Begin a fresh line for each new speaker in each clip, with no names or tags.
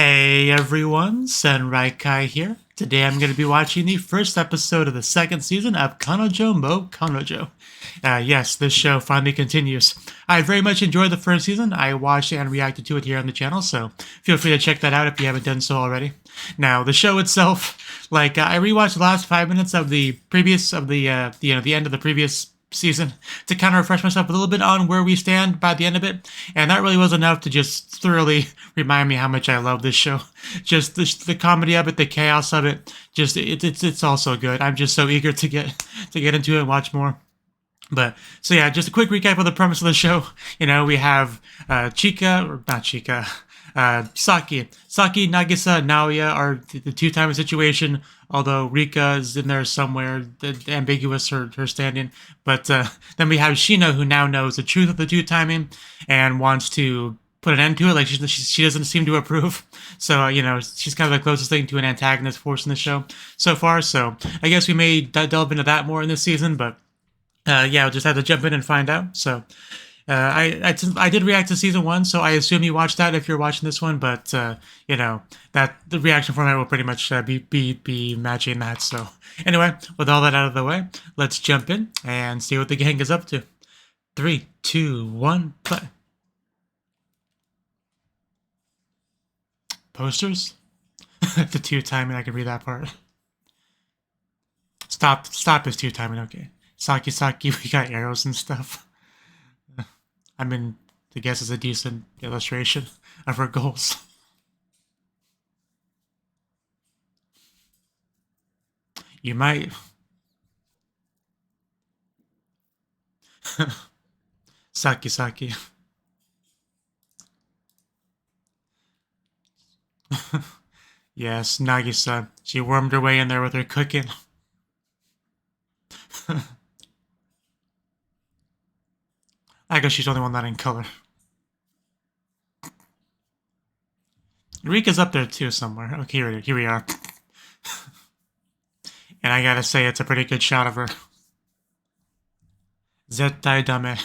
Hey everyone, Senraikai here. Today I'm going to be watching the first episode of the second season of Kanojo mo Kanojo. Yes, this show finally continues. I very much enjoyed the first season. I watched and reacted to it here on the channel, so feel free to check that out if you haven't done so already. Now, the show itself, I rewatched the last 5 minutes of the previous, the end of the previous season to kind of refresh myself a little bit on where we stand by the end of it, and that really was enough to just thoroughly remind me how much I love this show. Just the comedy of it, the chaos of it, just it's all so good. I'm just so eager to get into it and watch more. But so yeah, just a quick recap of the premise of the show. You know, we have Chika, or not Chika, Saki, Nagisa, Naoya are the two-timing situation. Although Rika is in there somewhere, ambiguous her standing. But then we have Shino, who now knows the truth of the two-timing and wants to put an end to it. Like she doesn't seem to approve. So you know, she's kind of the closest thing to an antagonist force in the show so far. So I guess we may delve into that more in this season, but. Yeah, I'll just have to jump in and find out. So, I did react to season 1, so I assume you watched that if you're watching this one. But you know that the reaction format will pretty much be matching that. So, anyway, with all that out of the way, let's jump in and see what the gang is up to. 3, 2, 1, play. Posters. The two-timing. I can read that part. Stop is two-timing. Okay. Saki, we got arrows and stuff. I mean, I guess it's a decent illustration of her goals. You might... Saki. Yes, Nagisa. She wormed her way in there with her cooking. I guess she's the only one not in color. Rika's up there too somewhere. Okay, here we are. And I gotta say, it's a pretty good shot of her. Zettai dame.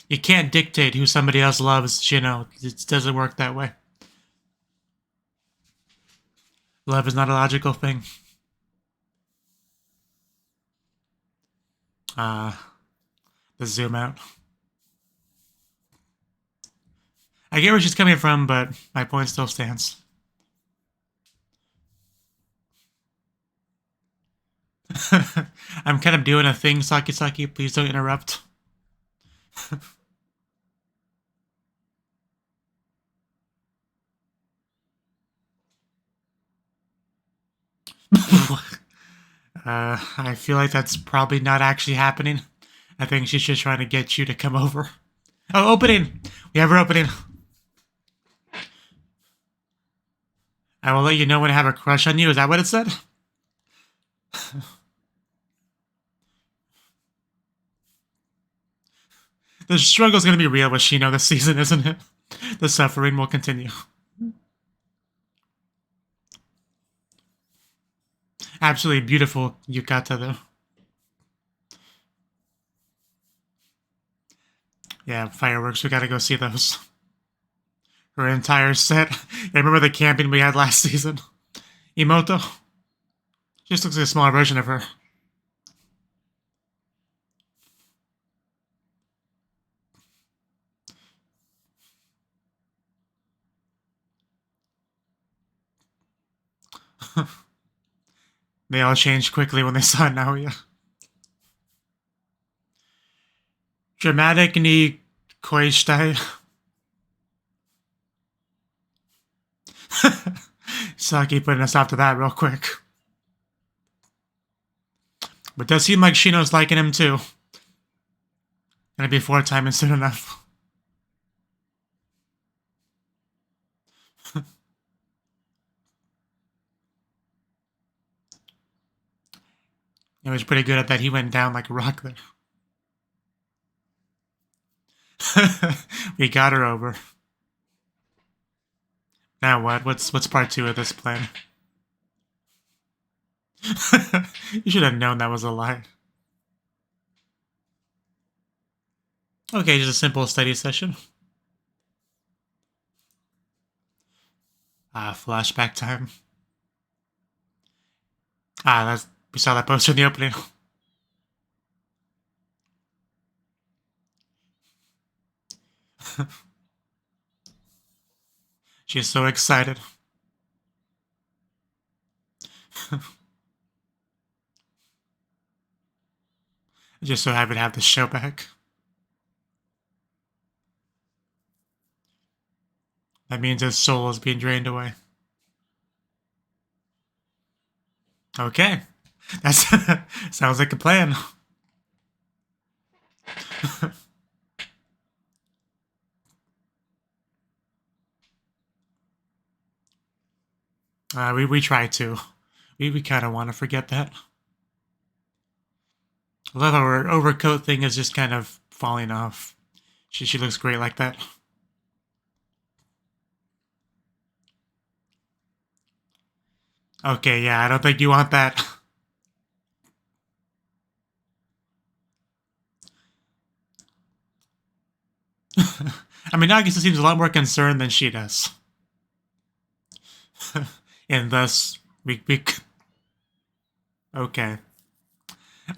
You can't dictate who somebody else loves, you know. It doesn't work that way. Love is not a logical thing. The zoom out. I get where she's coming from, but my point still stands. I'm kind of doing a thing, Saki. Please don't interrupt. I feel like that's probably not actually happening. I think she's just trying to get you to come over. Oh, opening! We have her opening. I will let you know when I have a crush on you. Is that what it said? The struggle's going to be real with Shino this season, isn't it? The suffering will continue. Absolutely beautiful yukata, though. Yeah, fireworks. We gotta go see those. Her entire set. Yeah, remember the camping we had last season? Imoto. Just looks like a smaller version of her. They all changed quickly when they saw Naoya. Dramatic ni koishitai. Saki putting us off to that real quick. But it does seem like Shino's liking him too. Gonna be 4 times soon enough. He was pretty good at that. He went down like a rock there. We got her over. Now what? What's part 2 of this plan? You should have known that was a lie. Okay, just a simple study session. Flashback time. We saw that poster in the opening. She's so excited. Just so happy to have the show back. That means his soul is being drained away. Okay. That's sounds like a plan. We try to. We kind of want to forget that. I love how her overcoat thing is just kind of falling off. She looks great like that. Okay, yeah, I don't think you want that. I mean, Nagisa seems a lot more concerned than she does. And thus, we... Okay.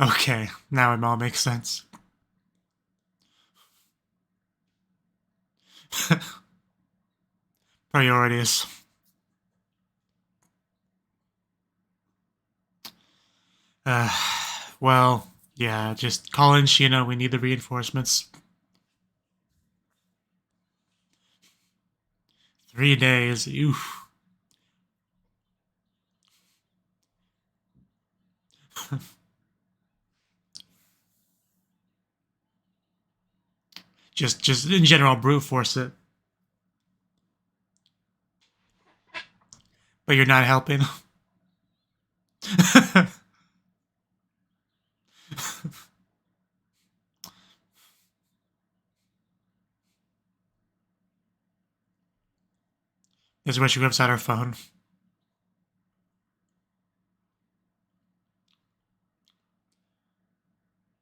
Okay, now it all makes sense. Priorities. Well, yeah, just call in Shino. We need the reinforcements. 3 days. Oof. just in general, brute force it. But you're not helping. This is where she whips out her phone.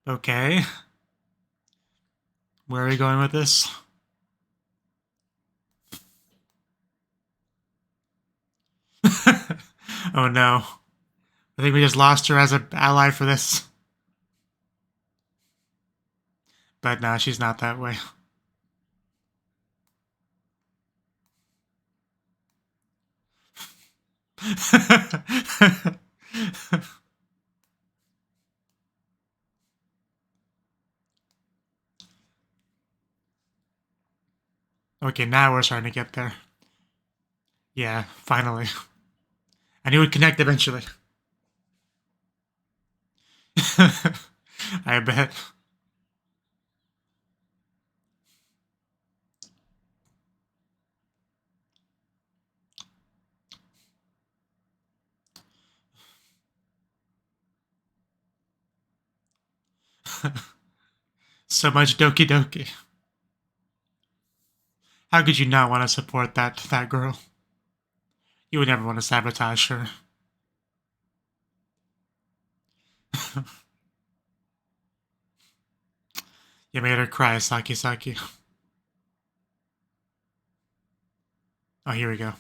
Okay. Where are we going with this? Oh no. I think we just lost her as an ally for this. But no, she's not that way. Okay, now we're starting to get there. Yeah, finally. I knew we'd connect eventually. I bet. So much Doki Doki. How could you not want to support that girl? You would never want to sabotage her. You made her cry, Saki Saki. Oh, here we go.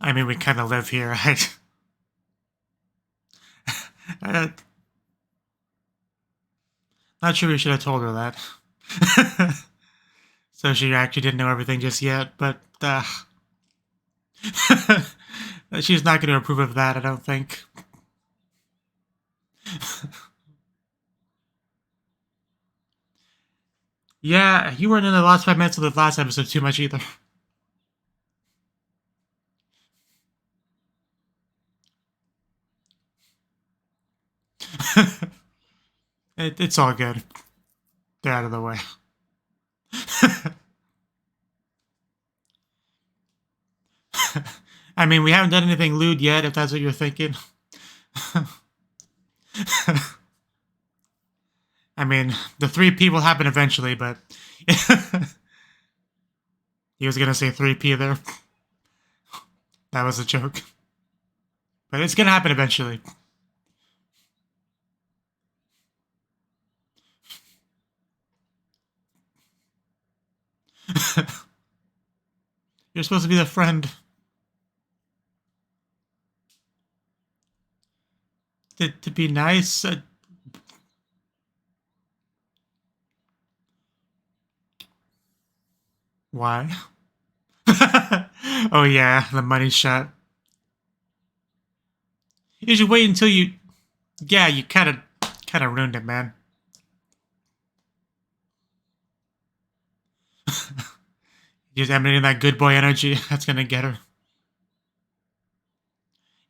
I mean, we kind of live here, right? Not sure we should have told her that. So she actually didn't know everything just yet, but she's not going to approve of that, I don't think. Yeah, you weren't in the last 5 minutes of the last episode too much either. It's all good. They're out of the way. I mean, we haven't done anything lewd yet, if that's what you're thinking. I mean, the 3P will happen eventually, but he was gonna say 3P there. That was a joke. But it's gonna happen eventually. You're supposed to be the friend. To be nice. Why? Oh yeah, the money shot. You should wait until you... Yeah, you kind of ruined it, man. Just emanating that good boy energy. That's gonna get her.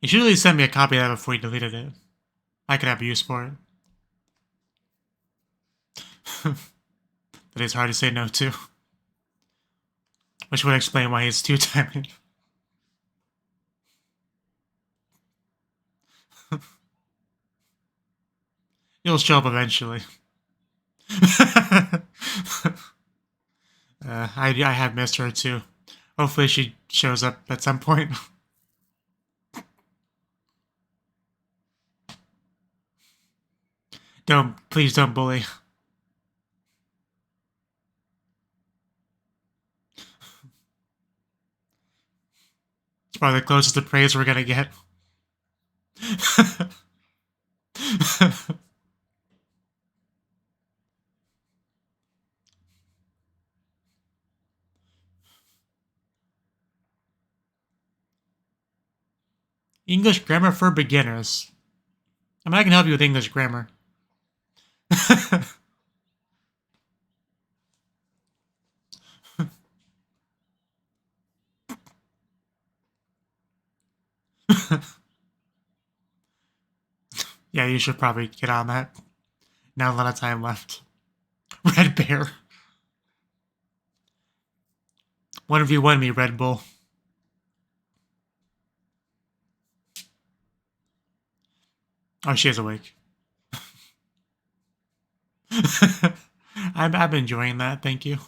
You should really send me a copy of that before you deleted it. I could have use for it. That is hard to say no to. Which would explain why he's two-timing. He'll show up eventually. I have missed her too. Hopefully she shows up at some point. Please don't bully. It's probably the closest to praise we're gonna get. English grammar for beginners. I mean, I can help you with English grammar. Yeah, you should probably get on that. Not a lot of time left. Red Bear. 1v1 me, Red Bull. Oh, she is awake. I'm enjoying that, thank you.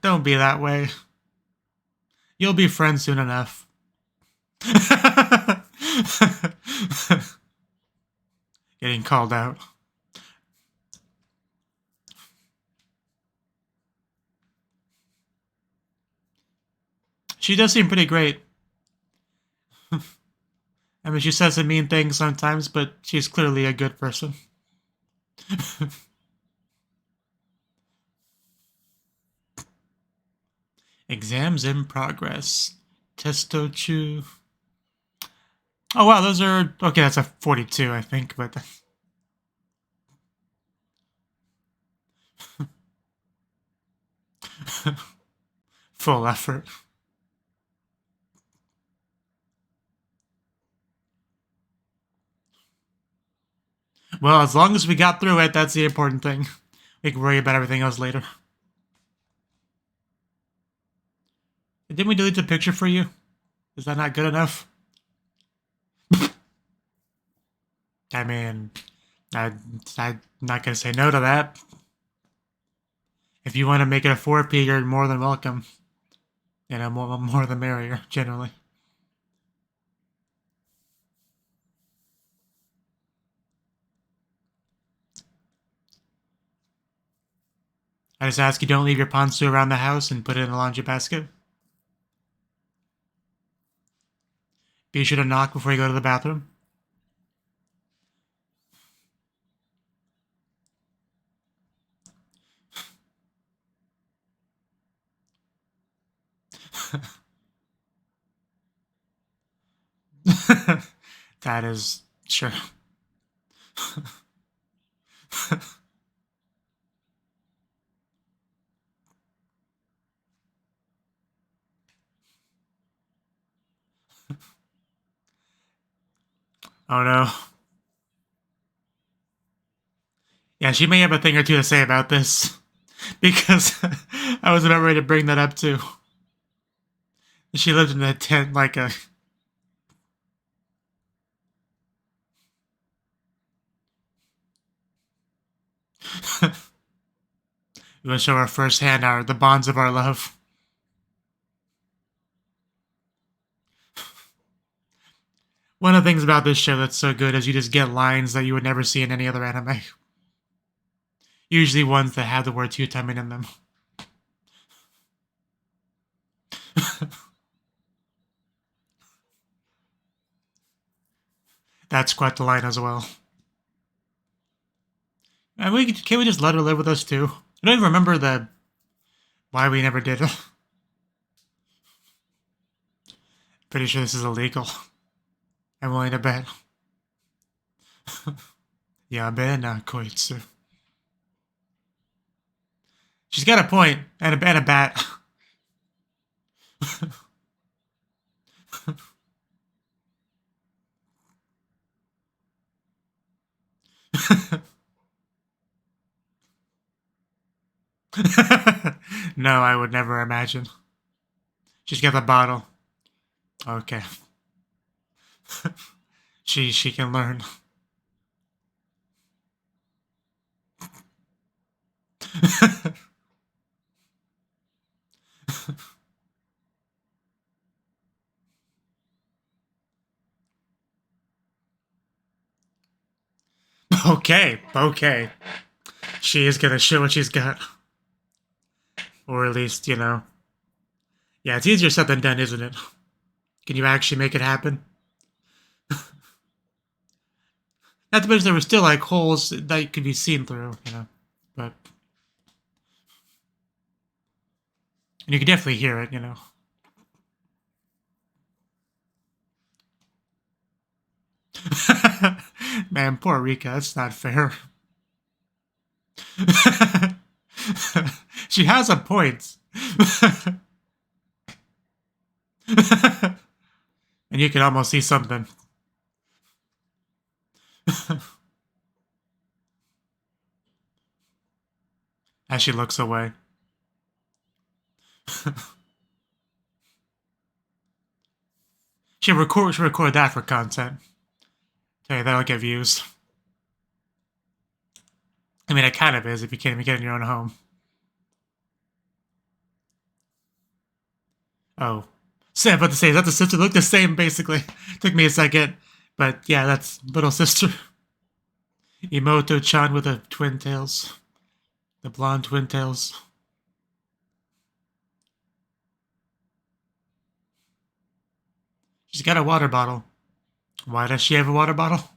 Don't be that way. You'll be friends soon enough. Getting called out. She does seem pretty great. I mean, she says some mean things sometimes, but she's clearly a good person. Exams in progress. Testochu. Oh wow, those are... Okay, that's a 42, I think, but... Full effort. Well, as long as we got through it, that's the important thing. We can worry about everything else later. Didn't we delete the picture for you? Is that not good enough? I mean, I'm not going to say no to that. If you want to make it a 4P, you're more than welcome. You know, more the merrier, generally. I just ask you don't leave your ponzu around the house and put it in the laundry basket. Be sure to knock before you go to the bathroom. That is sure. Oh no. Yeah, she may have a thing or two to say about this. Because I was about ready to bring that up too. She lived in a tent like a... We want to show our firsthand the bonds of our love. One of the things about this show that's so good is you just get lines that you would never see in any other anime. Usually ones that have the word two-timing in them. That's quite the line as well. And can't we just let her live with us too? I don't even remember why we never did it. Pretty sure this is illegal. I'm willing to bet. Yeah, bet not koitsu. She's got a point and a bat. No, I would never imagine. She's got the bottle. Okay. She can learn. Okay. She is gonna show what she's got. Or at least, you know. Yeah, it's easier said than done, isn't it? Can you actually make it happen? Not to mention there were still like holes that could be seen through, you know. But and you could definitely hear it, you know. Man, poor Rika, that's not fair. She has a point. And you can almost see something. As she looks away. She'll record that for content. Okay, that'll get views. I mean, it kind of is if you can't even get in your own home. Oh. So I'm about to say, is that the sister? They look the same, basically. Took me a second. But yeah, that's little sister. Imoto-chan with the twin tails. The blonde twin tails. She's got a water bottle. Why does she have a water bottle?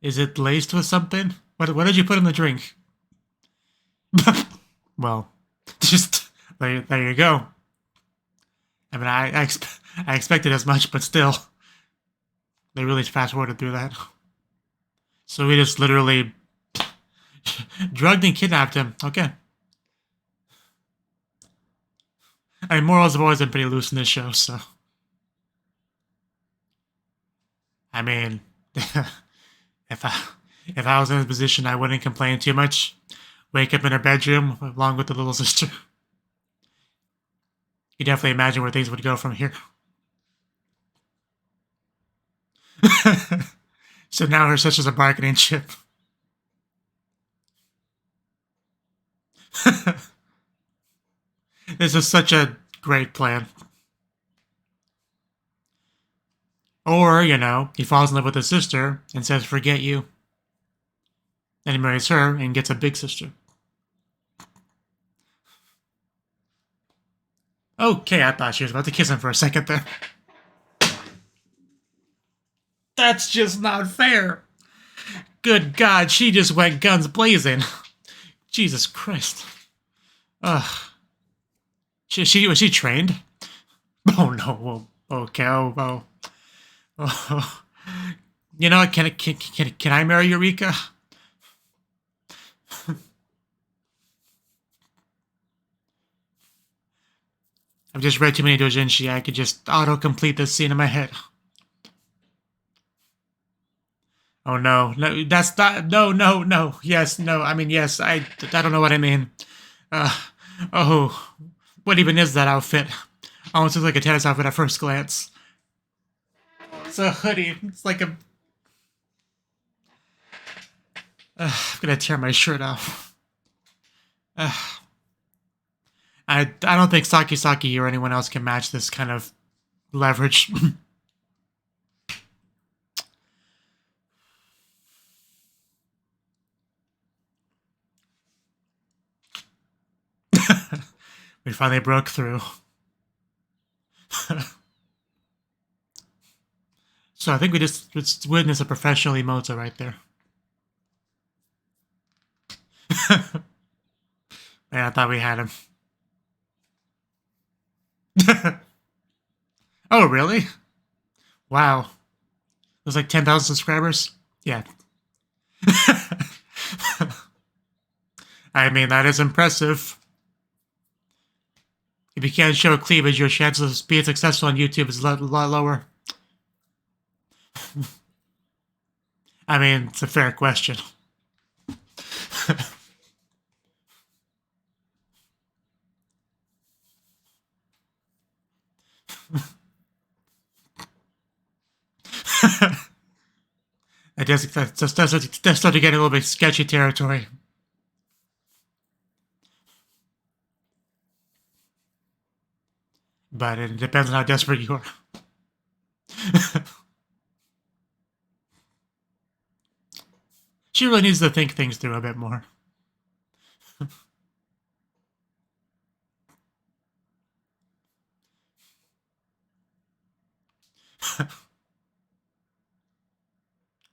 Is it laced with something? What did you put in the drink? Well, just there you go. I mean, I expected as much, but still, they really fast forwarded through that. So we just literally drugged and kidnapped him. Okay. I mean, morals have always been pretty loose in this show, so. I mean, if I was in his position, I wouldn't complain too much. Wake up in her bedroom along with the little sister. You definitely imagine where things would go from here. So now her sister's a bargaining chip. This is such a great plan. Or, you know, he falls in love with his sister and says, forget you. Then he marries her and gets a big sister. Okay, I thought she was about to kiss him for a second there. That's just not fair. Good God, she just went guns blazing. Jesus Christ. Ugh. Was she trained? Oh no. Okay. Oh. You know, can I marry Eureka? I've just read too many doujinshi. I could just auto-complete this scene in my head. Oh no, no, that's not, no, no, no, yes, no, I mean, yes, I don't know what I mean. Oh, what even is that outfit? Almost looks like a tennis outfit at first glance. It's a hoodie, it's like a... I'm gonna tear my shirt off. I don't think Saki or anyone else can match this kind of leverage. We finally broke through. So I think we just witnessed a professional emote right there. Man, I thought we had him. Oh, really? Wow. There's like 10,000 subscribers? Yeah. I mean, that is impressive. If you can't show cleavage, your chances of being successful on YouTube is a lot lower. I mean, it's a fair question. That's starting to get a little bit sketchy territory. But it depends on how desperate you are. She really needs to think things through a bit more.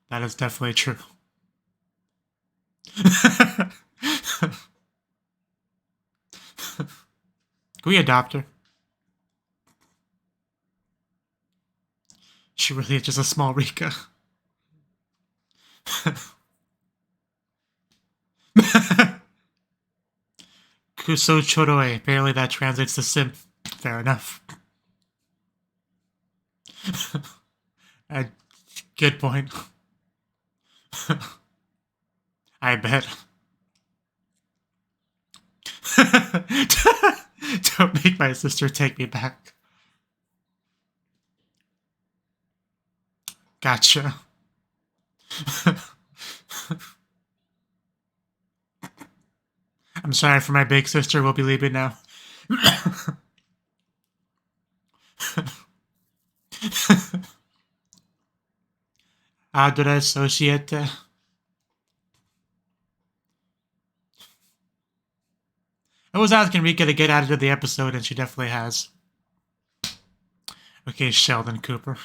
That is definitely true. Can we adopt her? She really is just a small Rika. Kuso Choroi. Apparently that translates to sim. Fair enough. Good point. I bet. Don't make my sister take me back. Gotcha. I'm sorry for my big sister. We'll be leaving now. Adora Societe. I was asking Rika to get added to the episode, and she definitely has. Okay, Sheldon Cooper.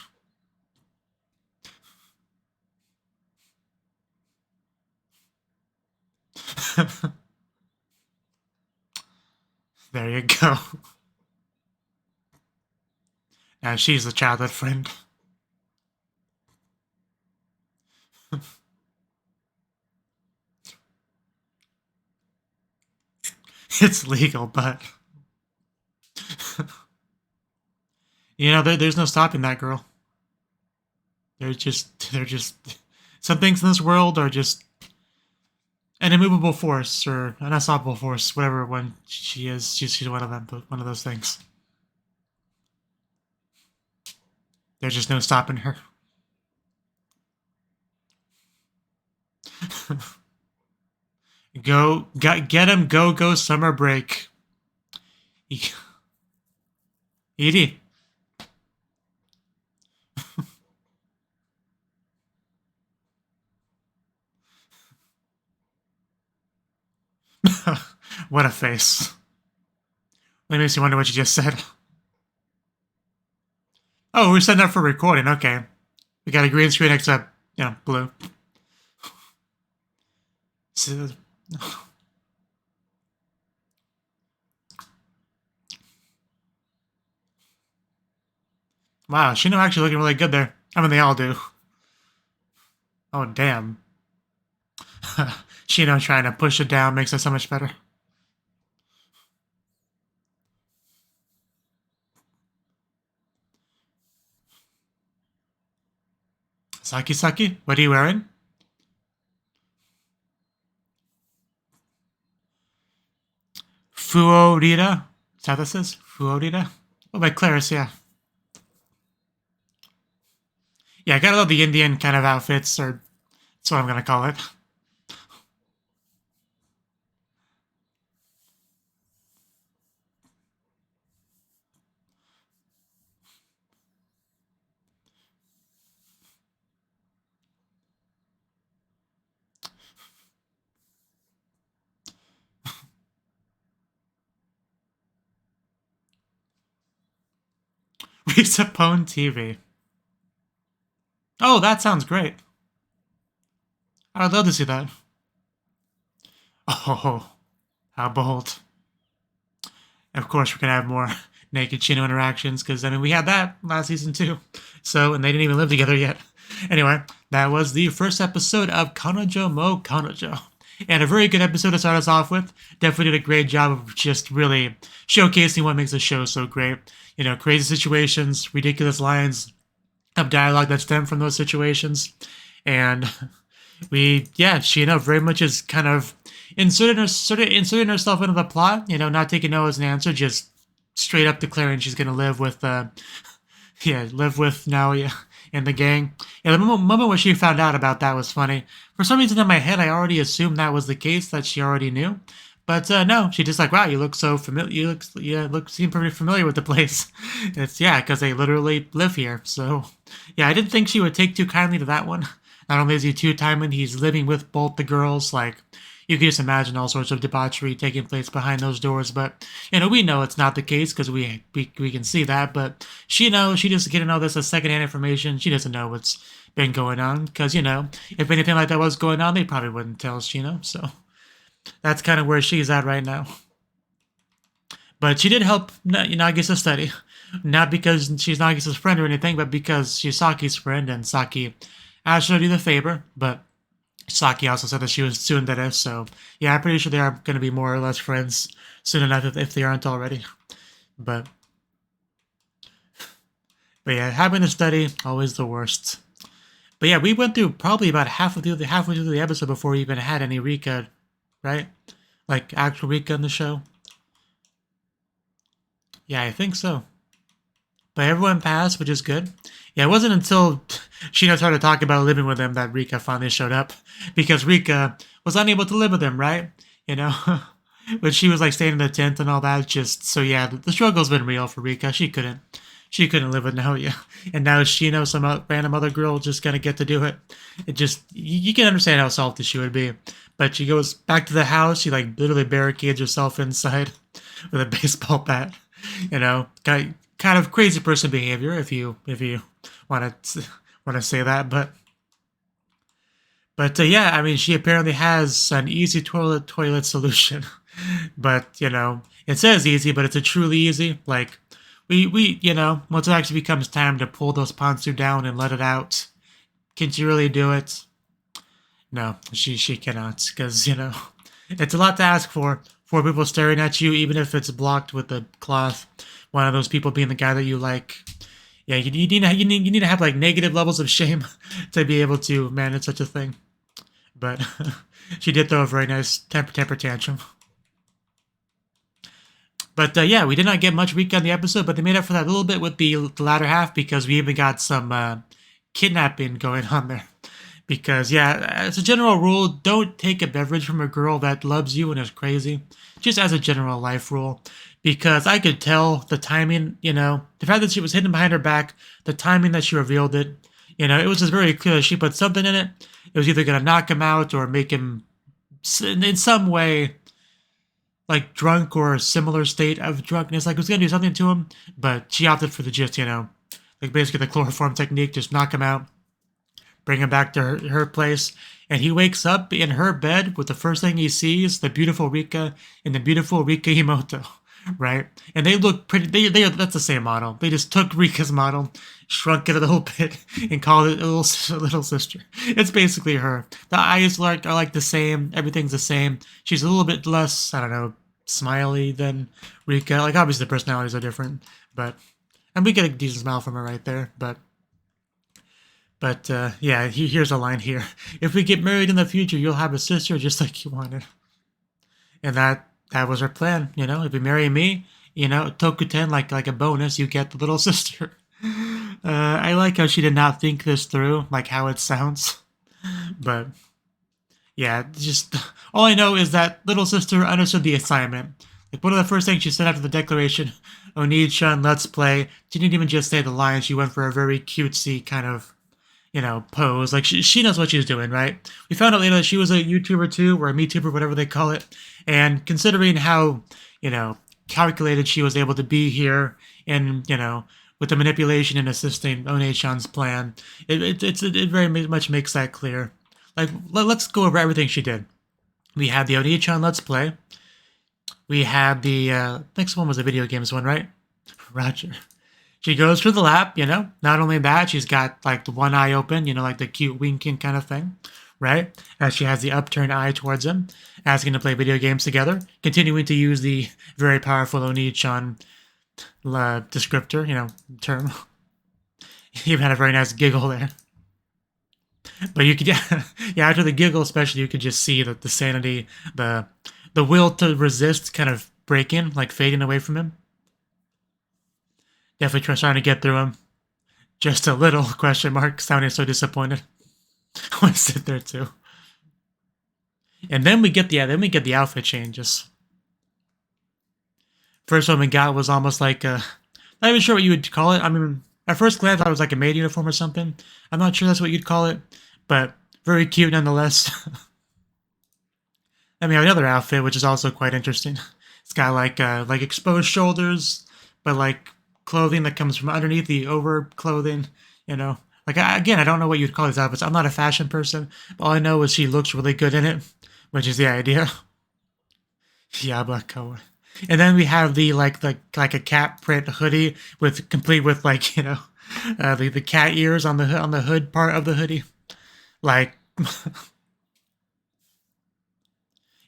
There you go. Now she's a childhood friend. It's legal, but... you know, there's no stopping that girl. They're just... Some things in this world are just... an immovable force, or an unstoppable force, whatever one she is. She's one of them, but one of those things. There's just no stopping her. Get him, go, summer break. Edie. What a face. That makes you wonder what you just said. Oh, we're setting up for recording, okay. We got a green screen except, you know, blue. So, wow, Shino actually looking really good there. I mean, they all do. Oh, damn. Shino trying to push it down makes it so much better. Saki, what are you wearing? Fuorita. Is that what this is? Fuorita? Oh, by Claris, yeah. Yeah, I gotta love the Indian kind of outfits, or that's what I'm gonna call it. Resupone TV. Oh, that sounds great. I would love to see that. Oh, how bold. Of course, we're going to have more naked Chino interactions, because, I mean, we had that last season too. So, and they didn't even live together yet. Anyway, that was the first episode of Kanojo mo Kanojo. And a very good episode to start us off with. Definitely did a great job of just really showcasing what makes the show so great. You know, crazy situations, ridiculous lines of dialogue that stem from those situations. And Shino very much is kind of inserting herself into the plot, you know, not taking no as an answer, just straight up declaring she's going to live with, live with Naoya and the gang. Yeah, the moment when she found out about that was funny. For some reason in my head, I already assumed that was the case, that she already knew. But no, she just like, wow, you look so familiar. Seem pretty familiar with the place. It's, because they literally live here. So, yeah, I didn't think she would take too kindly to that one. Not only is he two-timing, he's living with both the girls. Like, you can just imagine all sorts of debauchery taking place behind those doors. But, you know, we know it's not the case because we can see that. But she knows, she just getting all this as secondhand information. She doesn't know what's been going on because, you know, if anything like that was going on, they probably wouldn't tell Shino. So that's kind of where she's at right now. But she did help Nagisa study. Not because she's Nagisa's friend or anything, but because she's Saki's friend, and Saki asked her to do the favor. But Saki also said that she was tsundere, so yeah, I'm pretty sure they are going to be more or less friends soon enough if they aren't already. But yeah, having to study, always the worst. But yeah, we went through probably about halfway through the episode before we even had any Rika, right? Like actual Rika in the show. Yeah, I think so. But everyone passed, which is good. Yeah, it wasn't until Shino started talking about living with him that Rika finally showed up. Because Rika was unable to live with him, right? You know? But she was like staying in the tent and all that. Just, so yeah, the struggle's been real for Rika. She couldn't live with Naoya. And now Shino, some random other girl, just gonna get to do it. It just, you can understand how salty she would be. But she goes back to the house. She like literally barricades herself inside with a baseball bat. You know, kind of crazy person behavior if you want to say that, but yeah, I mean, she apparently has an easy toilet solution. But you know, it says easy, but it's a truly easy. Like we you know, once it actually becomes time to pull those pantsu down and let it out, can she really do it? No, she cannot, because you know, it's a lot to ask for. Four people staring at you, even if it's blocked with a cloth. One of those people being the guy that you like. Yeah, you need to have like negative levels of shame to be able to manage such a thing. But she did throw a very nice temper tantrum. But yeah, we did not get much Rika in the episode, but they made up for that a little bit with the latter half because we even got some kidnapping going on there. Because, yeah, as a general rule, don't take a beverage from a girl that loves you and is crazy. Just as a general life rule. Because I could tell the timing, you know, the fact that she was hidden behind her back, the timing that she revealed it, you know, it was just very clear that she put something in it. It was either going to knock him out or make him, in some way, like drunk or a similar state of drunkenness. Like it was going to do something to him, but she opted for the just, you know, like basically the chloroform technique, just knock him out. Bring him back to her place, and he wakes up in her bed with the first thing he sees, the beautiful Rika and the beautiful Rika Himoto, right? And they look pretty, that's the same model. They just took Rika's model, shrunk it a little bit, and called it a little sister. It's basically her. The eyes are like the same, everything's the same. She's a little bit less, I don't know, smiley than Rika. Like, obviously the personalities are different, and we get a decent smile from her right there, But yeah, here's a line here. If we get married in the future, you'll have a sister just like you wanted. And that that was her plan. You know, if you marry me, you know, Tokuten, like a bonus, you get the little sister. I like how she did not think this through, like how it sounds. But yeah, just all I know is that little sister understood the assignment. Like one of the first things she said after the declaration, Onii-chan, let's play. She didn't even just say the line. She went for a very cutesy kind of, you know, pose. Like she knows what she's doing, right? We found out later that she was a YouTuber too, or a MeTuber, whatever they call it. And considering how, you know, calculated she was able to be here, and you know, with the manipulation and assisting Onii-chan's plan, it very much makes that clear. Like, let's go over everything she did. We had the Onii-chan Let's Play. We had the next one was the video games one, right? Roger. She goes through the lap, you know. Not only that, she's got like the one eye open, you know, like the cute winking kind of thing, right? As she has the upturned eye towards him, asking to play video games together, continuing to use the very powerful Onii-chan descriptor, you know, term. He even had a very nice giggle there. But you could, yeah, after the giggle especially, you could just see that the sanity, the will to resist kind of breaking, like fading away from him. Definitely trying to get through him. Just a little, question mark, sounding so disappointed. I want to sit there too. And then we get the outfit changes. First one we got was almost like not even sure what you would call it. I mean, at first glance, I thought it was like a maid uniform or something. I'm not sure that's what you'd call it, but very cute nonetheless. Then we have another outfit, which is also quite interesting. It's got like exposed shoulders, but like clothing that comes from underneath the over clothing. You know, like again, I don't know what you'd call these outfits. I'm not a fashion person, but all I know is she looks really good in it, which is the idea. Yabakawa. And then we have the like a cat print hoodie with complete with like, you know, the cat ears on the hood part of the hoodie. Like,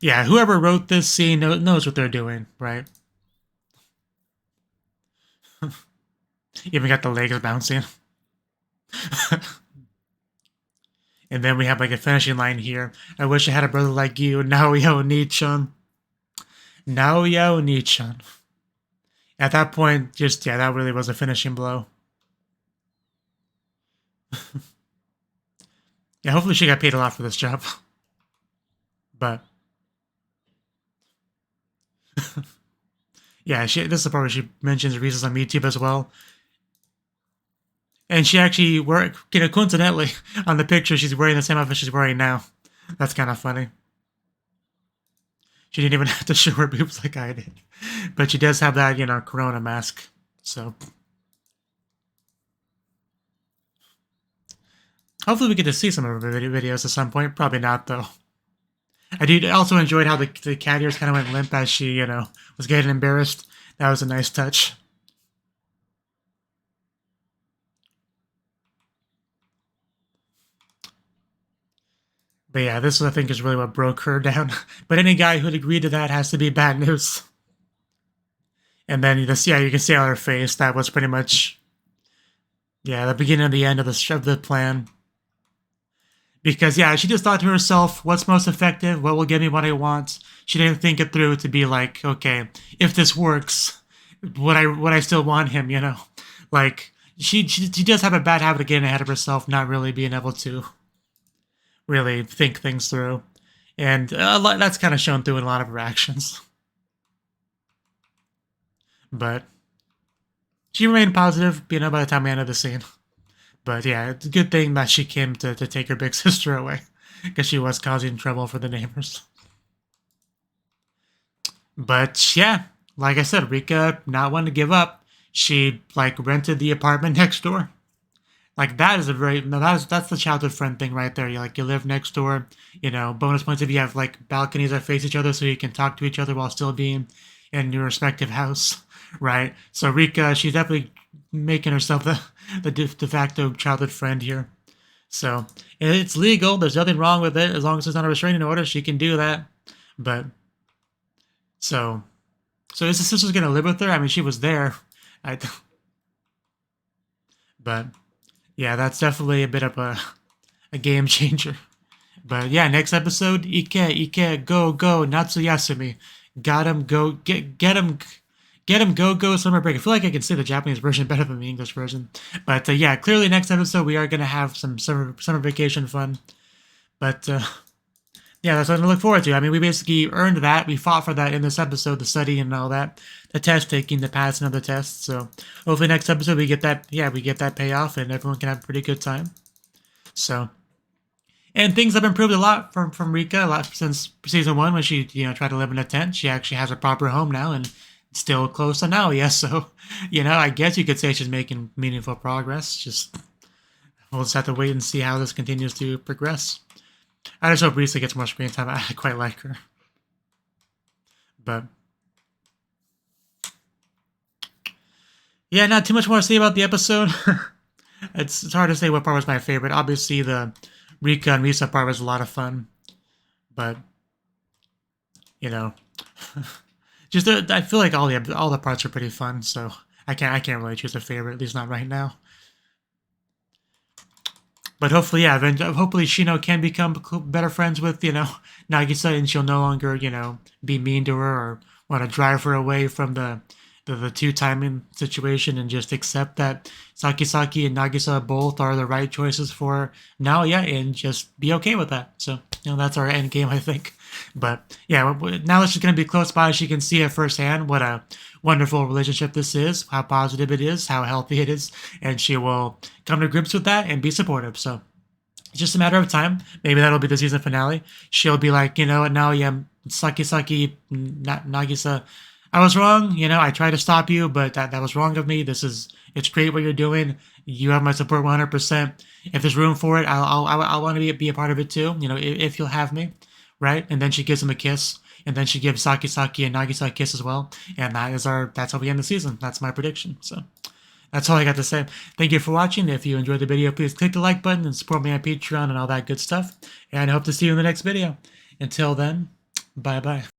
yeah, whoever wrote this scene knows what they're doing, right? Even got the legs bouncing. And then we have like a finishing line here. I wish I had a brother like you, Naoya Onii-chan. Naoya Onii-chan. At that point, just, yeah, that really was a finishing blow. Yeah, hopefully she got paid a lot for this job. But yeah, this is the part where she mentions reasons on YouTube as well. And she actually worked, you know, coincidentally, on the picture, she's wearing the same outfit she's wearing now. That's kind of funny. She didn't even have to show her boobs like I did. But she does have that, you know, corona mask. So hopefully we get to see some of her videos at some point. Probably not, though. I also enjoyed how the cat ears kind of went limp as she, you know, was getting embarrassed. That was a nice touch. But yeah, this I think is really what broke her down. But any guy who'd agree to that has to be bad news. And then you can see on her face that was pretty much, yeah, the beginning and the end of the plan. Because yeah, she just thought to herself, what's most effective? What will get me what I want? She didn't think it through to be like, okay, if this works, would I still want him? You know, like she does have a bad habit of getting ahead of herself, not really being able to really think things through, and that's kind of shown through in a lot of her actions. But she remained positive, you know, by the time we ended the scene. But yeah, it's a good thing that she came to take her big sister away, because she was causing trouble for the neighbors. But yeah, like I said, Rika not wanting to give up. She like rented the apartment next door. Like that is that's the childhood friend thing right there. You live next door, you know, bonus points if you have like balconies that face each other so you can talk to each other while still being in your respective house, right? So Rika, she's definitely making herself the de facto childhood friend here. So it's legal. There's nothing wrong with it as long as it's not a restraining order. She can do that. But so is the sister gonna live with her? I mean, she was there. But yeah, that's definitely a bit of a game changer. But yeah, next episode, Ike, go, Natsuyasumi. Got him, go, get him. Get him, go, summer break. I feel like I can say the Japanese version better than the English version. But yeah, clearly next episode we are going to have some summer vacation fun. But yeah, that's something to look forward to. I mean, we basically earned that. We fought for that in this episode, the study and all that. The test taking, the passing of the test. So hopefully next episode we get that, yeah, we get that payoff and everyone can have a pretty good time. So, and things have improved a lot from Rika, a lot since season 1 when she, tried to live in a tent. She actually has a proper home now and still close to now, yes. So, I guess you could say she's making meaningful progress. Just, we'll just have to wait and see how this continues to progress. I just hope Risa gets more screen time. I quite like her. But, yeah, not too much more to say about the episode. It's hard to say what part was my favorite. Obviously, the Rika and Risa part was a lot of fun. But, just I feel like all the parts are pretty fun, so I can't really choose a favorite, at least not right now. But hopefully, yeah, hopefully Shino can become better friends with Nagisa, and she'll no longer be mean to her or want to drive her away from the two timing situation, and just accept that Saki and Nagisa both are the right choices for now, yeah, and just be okay with that. So that's our end game, I think. But yeah, now that she's going to be close by, she can see it firsthand what a wonderful relationship this is, how positive it is, how healthy it is, and she will come to grips with that and be supportive. So it's just a matter of time. Maybe that'll be the season finale. She'll be like, now, yeah, Saki, Nagisa, I was wrong. I tried to stop you, but that was wrong of me. It's great what you're doing. You have my support 100%. If there's room for it, I want to be a part of it too. If you'll have me. Right? And then she gives him a kiss, and then she gives Saki and Nagisa a kiss as well, and that's how we end the season. That's my prediction. So that's all I got to say. Thank you for watching. If you enjoyed the video, please click the like button and support me on Patreon and all that good stuff, and I hope to see you in the next video. Until then, bye-bye.